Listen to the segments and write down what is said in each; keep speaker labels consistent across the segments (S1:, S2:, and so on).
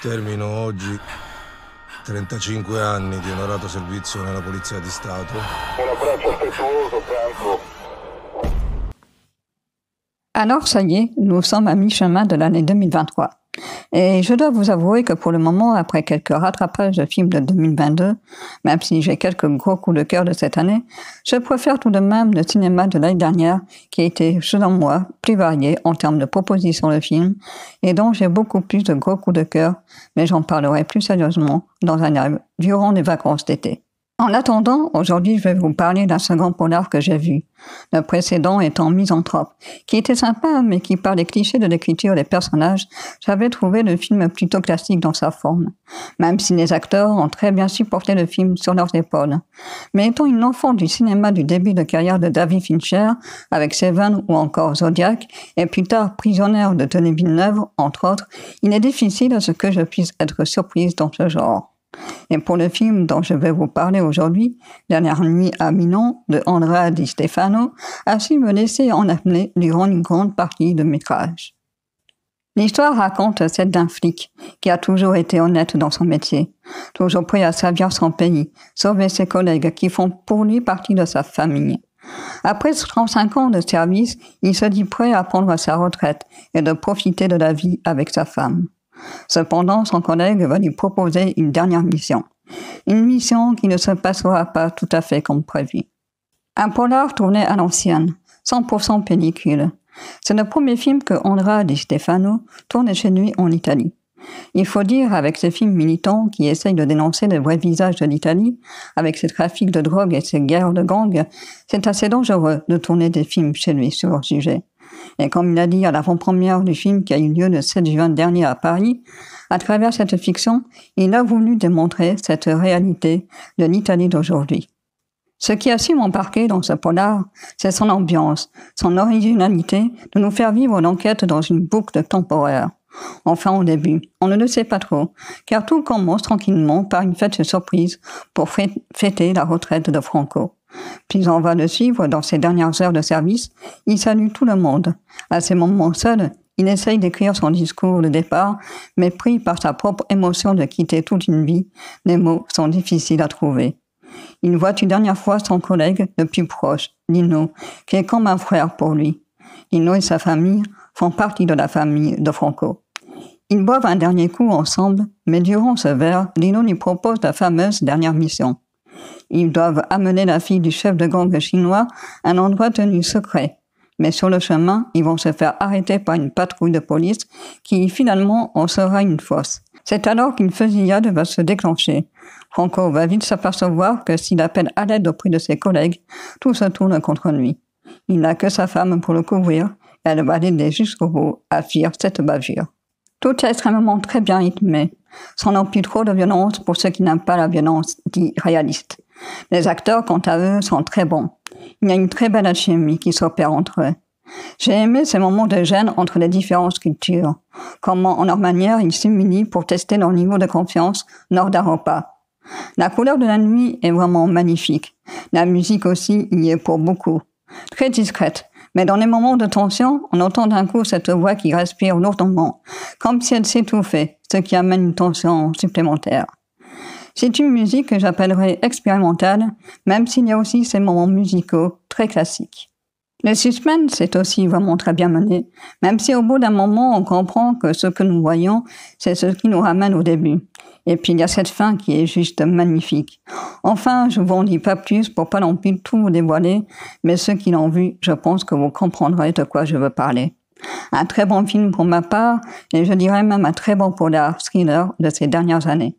S1: Termino oggi 35 anni di onorato servizio nella Polizia di Stato.
S2: Un abbraccio affettuoso, Franco.
S3: Alors, ça y est, nous sommes à mi-chemin de l'année 2023. Et je dois vous avouer que pour le moment, après quelques rattrapages de films de 2022, même si j'ai quelques gros coups de cœur de cette année, je préfère tout de même le cinéma de l'année dernière, qui a été, selon moi, plus varié en termes de propositions de films, et dont j'ai beaucoup plus de gros coups de cœur, mais j'en parlerai plus sérieusement dans un live durant les vacances d'été. En attendant, aujourd'hui, je vais vous parler d'un second polar que j'ai vu. Le précédent étant Misanthrope, qui était sympa, mais qui, par les clichés de l'écriture des personnages, j'avais trouvé le film plutôt classique dans sa forme. Même si les acteurs ont très bien supporté le film sur leurs épaules. Mais étant une enfant du cinéma du début de carrière de David Fincher, avec Seven ou encore Zodiac, et plus tard Prisonnière de Denis Villeneuve, entre autres, il est difficile à ce que je puisse être surprise dans ce genre. Et pour le film dont je vais vous parler aujourd'hui, Dernière nuit à Milan, de Andrea Di Stefano, a su me laisser en apnée durant une grande partie de métrage. L'histoire raconte celle d'un flic qui a toujours été honnête dans son métier, toujours prêt à servir son pays, sauver ses collègues qui font pour lui partie de sa famille. Après 35 ans de service, il se dit prêt à prendre sa retraite et de profiter de la vie avec sa femme. Cependant, son collègue va lui proposer une dernière mission. Une mission qui ne se passera pas tout à fait comme prévu. Un polar tourné à l'ancienne, 100% pellicule. C'est le premier film que Andrea Di Stefano tourne chez lui en Italie. Il faut dire, avec ces films militants qui essayent de dénoncer le vrai visage de l'Italie, avec ses trafics de drogue et ses guerres de gangs, c'est assez dangereux de tourner des films chez lui sur leur sujet. Et comme il a dit à l'avant-première du film qui a eu lieu le 7 juin dernier à Paris, à travers cette fiction, il a voulu démontrer cette réalité de l'Italie d'aujourd'hui. Ce qui a su m'embarquer dans ce polar, c'est son ambiance, son originalité de nous faire vivre l'enquête dans une boucle temporaire. Enfin au début, on ne le sait pas trop, car tout commence tranquillement par une fête surprise pour fêter la retraite de Franco. Puis on va le suivre dans ses dernières heures de service, il salue tout le monde. À ces moments seuls, il essaye d'écrire son discours de départ, mais pris par sa propre émotion de quitter toute une vie, les mots sont difficiles à trouver. Il voit une dernière fois son collègue le plus proche, Lino, qui est comme un frère pour lui. Lino et sa famille font partie de la famille de Franco. Ils boivent un dernier coup ensemble, mais durant ce verre, Lino lui propose la fameuse dernière mission. Ils doivent amener la fille du chef de gang chinois à un endroit tenu secret. Mais sur le chemin, ils vont se faire arrêter par une patrouille de police qui finalement en sera une fosse. C'est alors qu'une fusillade va se déclencher. Franco va vite s'apercevoir que s'il appelle à l'aide auprès de ses collègues, tout se tourne contre lui. Il n'a que sa femme pour le couvrir, et elle va l'aider jusqu'au bout à fuir cette bavure. Tout est extrêmement très bien rythmé, sans non plus trop de violence pour ceux qui n'aiment pas la violence dite réaliste. Les acteurs, quant à eux, sont très bons. Il y a une très belle alchimie qui s'opère entre eux. J'ai aimé ces moments de gêne entre les différentes cultures, comment en leur manière ils s'humilient pour tester leur niveau de confiance lors d'un repas. La couleur de la nuit est vraiment magnifique. La musique aussi y est pour beaucoup. Très discrète, mais dans les moments de tension, on entend d'un coup cette voix qui respire lourdement, comme si elle s'étouffait, ce qui amène une tension supplémentaire. C'est une musique que j'appellerais expérimentale, même s'il y a aussi ces moments musicaux très classiques. Le suspense est aussi vraiment très bien mené, même si au bout d'un moment on comprend que ce que nous voyons, c'est ce qui nous ramène au début. Et puis il y a cette fin qui est juste magnifique. Enfin, je vous en dis pas plus pour pas non plus tout vous dévoiler, mais ceux qui l'ont vu, je pense que vous comprendrez de quoi je veux parler. Un très bon film pour ma part, et je dirais même un très bon polar thriller de ces dernières années.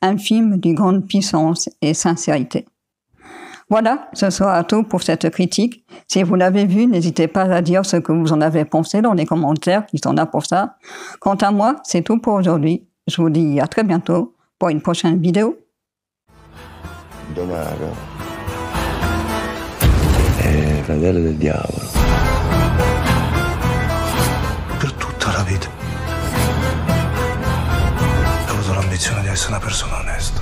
S3: Un film d'une grande puissance et sincérité. Voilà, ce sera tout pour cette critique. Si vous l'avez vu, n'hésitez pas à dire ce que vous en avez pensé dans les commentaires qui sont là pour ça. Quant à moi, c'est tout pour aujourd'hui. Je vous dis à très bientôt pour une prochaine vidéo.
S4: Denaro è fratello del diavolo.
S1: Per tutta la vita ho avuto l'ambizione di essere una persona onesta.